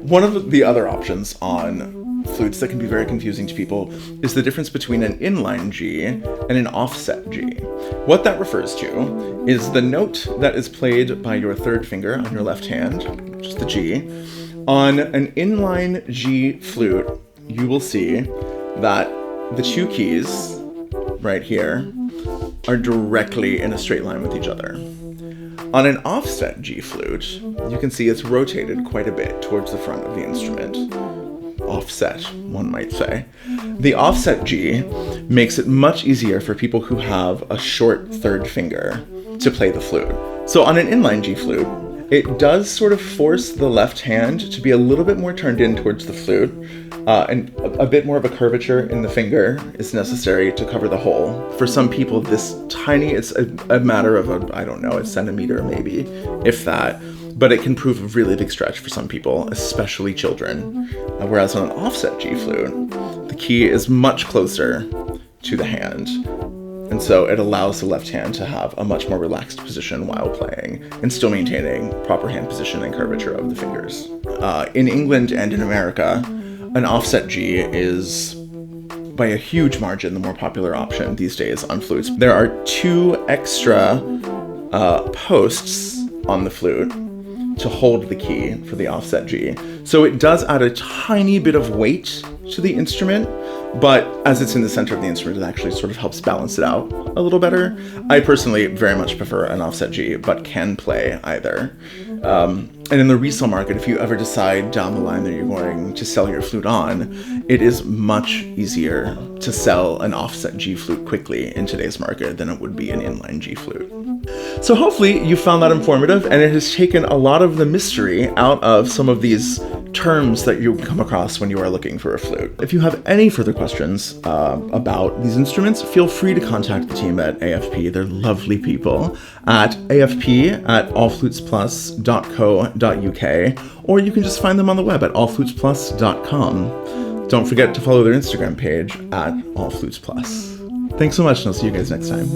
One of the other options on flutes that can be very confusing to people is the difference between an inline G and an offset G. What that refers to is the note that is played by your third finger on your left hand, which is the G. On an inline G flute, you will see that the two keys right here are directly in a straight line with each other. On an offset G flute, you can see it's rotated quite a bit towards the front of the instrument. Offset, one might say. The offset G makes it much easier for people who have a short third finger to play the flute. So on an inline G flute, it does sort of force the left hand to be a little bit more turned in towards the flute, and a bit more of a curvature in the finger is necessary to cover the hole. For some people, it's a matter of a centimeter maybe, if that, but it can prove a really big stretch for some people, especially children. Whereas on an offset G flute, the key is much closer to the hand. And so it allows the left hand to have a much more relaxed position while playing and still maintaining proper hand position and curvature of the fingers. In England and in America, an offset G is, by a huge margin, the more popular option these days on flutes. There are 2 extra posts on the flute to hold the key for the offset G. So it does add a tiny bit of weight to the instrument, but as it's in the center of the instrument, it actually sort of helps balance it out a little better. I personally very much prefer an offset G, but can play either. And in the resale market, if you ever decide down the line that you're going to sell your flute on, it is much easier to sell an offset G flute quickly in today's market than it would be an inline G flute. So hopefully you found that informative, and it has taken a lot of the mystery out of some of these terms that you come across when you are looking for a flute. If you have any further questions about these instruments, feel free to contact the team at AFP. They're lovely people at afp@allflutesplus.co.uk, or you can just find them on the web at allflutesplus.com. Don't forget to follow their Instagram page at allflutesplus. Thanks so much, and I'll see you guys next time.